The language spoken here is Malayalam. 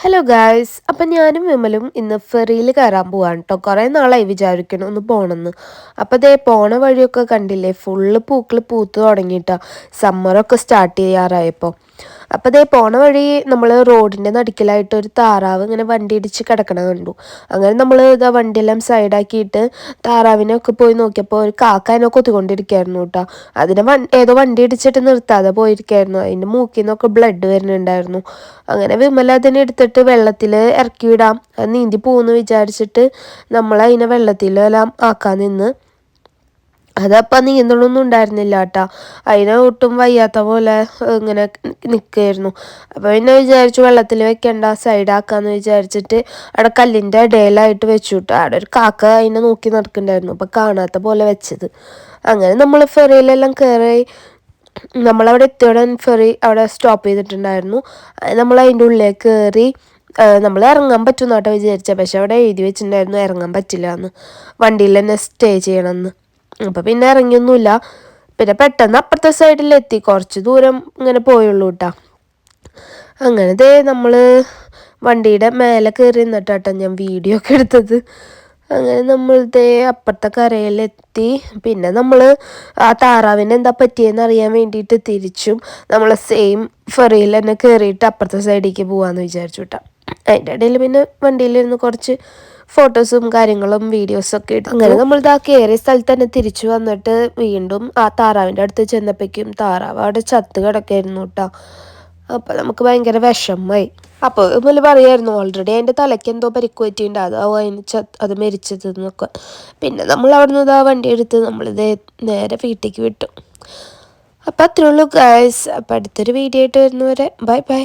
ഹലോ ഗായ്സ്, അപ്പം ഞാനും വിമലും ഇന്ന് ഫെറിയിൽ കയറാൻ പോവാണ് കേട്ടോ. കുറേ നാളായി വിചാരിക്കണം ഒന്ന് പോകണമെന്ന്. അപ്പം അതേ പോണ വഴിയൊക്കെ കണ്ടില്ലേ, ഫുള്ള് പൂക്കൾ പൂത്ത് തുടങ്ങിയിട്ടാ. സമ്മറൊക്കെ സ്റ്റാർട്ട് ചെയ്യാറായപ്പോൾ. അപ്പം അതേ പോണ വഴി നമ്മൾ റോഡിൻ്റെ നടുക്കിലായിട്ട് ഒരു താറാവ് ഇങ്ങനെ വണ്ടി ഇടിച്ച് കിടക്കണ കണ്ടു. അങ്ങനെ നമ്മൾ ഇതാ വണ്ടിയെല്ലാം സൈഡാക്കിയിട്ട് താറാവിനൊക്കെ പോയി നോക്കിയപ്പോൾ ഒരു കാക്ക അതിനെ കൊത്തിക്കൊണ്ടിരിക്കുകയായിരുന്നു കേട്ടോ. അതിനെ ഏതോ വണ്ടി ഇടിച്ചിട്ട് നിർത്താതെ പോയിരിക്കുകയായിരുന്നു. അതിൻ്റെ മൂക്കിൽ നിന്നൊക്കെ ബ്ലഡ് വരുന്നുണ്ടായിരുന്നു. അങ്ങനെ വിമല അതിനെ എടുത്തിട്ട് വെള്ളത്തിൽ ഇറക്കി വിടാം, അത് നീന്തി പോകുമെന്ന് വിചാരിച്ചിട്ട് നമ്മൾ അതിനെ വെള്ളത്തിലെല്ലാം ആക്കാൻ നിന്ന്. അതപ്പം നീന്തണമൊന്നും ഉണ്ടായിരുന്നില്ല കേട്ടോ. അതിനെ ഒട്ടും വയ്യാത്ത പോലെ ഇങ്ങനെ നിൽക്കുകയായിരുന്നു. അപ്പോൾ പിന്നെ വിചാരിച്ചു വെള്ളത്തിൽ വെക്കേണ്ട, സൈഡാക്കാന്ന് വിചാരിച്ചിട്ട് അവിടെ കല്ലിൻ്റെ ഇടയിലായിട്ട് വെച്ചു വിട്ടു. അവിടെ ഒരു കാക്ക അതിനെ നോക്കി നടക്കുന്നുണ്ടായിരുന്നു. അപ്പം കാണാത്ത പോലെ വെച്ചത്. അങ്ങനെ നമ്മൾ ഫെറിയിലെല്ലാം കയറി. നമ്മളവിടെ എത്തിയോടെ ഫെറി അവിടെ സ്റ്റോപ്പ് ചെയ്തിട്ടുണ്ടായിരുന്നു. നമ്മൾ അതിൻ്റെ ഉള്ളിലേക്ക് കയറി. നമ്മൾ ഇറങ്ങാൻ പറ്റും കേട്ടോ വിചാരിച്ചത്, പക്ഷെ അവിടെ എഴുതി വെച്ചിട്ടുണ്ടായിരുന്നു ഇറങ്ങാൻ പറ്റില്ല എന്ന്, വണ്ടിയിൽ തന്നെ സ്റ്റേ ചെയ്യണമെന്ന്. അപ്പോൾ പിന്നെ ഇറങ്ങിയൊന്നുമില്ല. പിന്നെ പെട്ടെന്ന് അപ്പുറത്തെ സൈഡിലെത്തി, കുറച്ച് ദൂരം ഇങ്ങനെ പോയുള്ളൂ കേട്ടോ. അങ്ങനെ ദേ നമ്മൾ വണ്ടിയുടെ മേലെ കയറി നിന്നിട്ടാട്ടോ ഞാൻ വീഡിയോ ഒക്കെ എടുത്തത്. അങ്ങനെ നമ്മൾ ദേ അപ്പുറത്തെ കരയിലെത്തി. പിന്നെ നമ്മൾ ആ താറാവിന് എന്താ പറ്റിയെന്ന് അറിയാൻ വേണ്ടിയിട്ട് തിരിച്ചും നമ്മൾ സെയിം ഫെറിയിൽ തന്നെ കയറിയിട്ട് അപ്പുറത്തെ സൈഡിലേക്ക് പോകാമെന്ന് വിചാരിച്ചു കേട്ടോ. അതിൻ്റെ ഇടയിൽ പിന്നെ വണ്ടിയിലിരുന്ന് കുറച്ച് ഫോട്ടോസും കാര്യങ്ങളും വീഡിയോസൊക്കെ എടുത്തു. അങ്ങനെ നമ്മൾ ഇതാ കയറിയ സ്ഥലത്ത് തന്നെ തിരിച്ചു വന്നിട്ട് വീണ്ടും ആ താറാവിൻ്റെ അടുത്ത് ചെന്നപ്പോഴേക്കും താറാവ് അവിടെ ചത്ത് കിടക്കായിരുന്നു കേട്ടോ. അപ്പോൾ നമുക്ക് ഭയങ്കര വിഷമമായി. അപ്പോൾ ഇതുപോലെ പറയായിരുന്നു ഓൾറെഡി അതിൻ്റെ തലയ്ക്ക് എന്തോ പരിക്ക് പറ്റിയിട്ടുണ്ട്, അതാവും അത് മരിച്ചത് എന്നൊക്കെ. പിന്നെ നമ്മൾ അവിടെ നിന്ന് ആ വണ്ടി എടുത്ത് നമ്മളിത് നേരെ വീട്ടിലേക്ക് വിട്ടു. അപ്പോൾ അത്രേ ഉള്ളൂ ഗൈസ്. അപ്പോൾ അടുത്തൊരു വീഡിയോ ആയിട്ട് വരുന്നവരെ ബൈ ബൈ.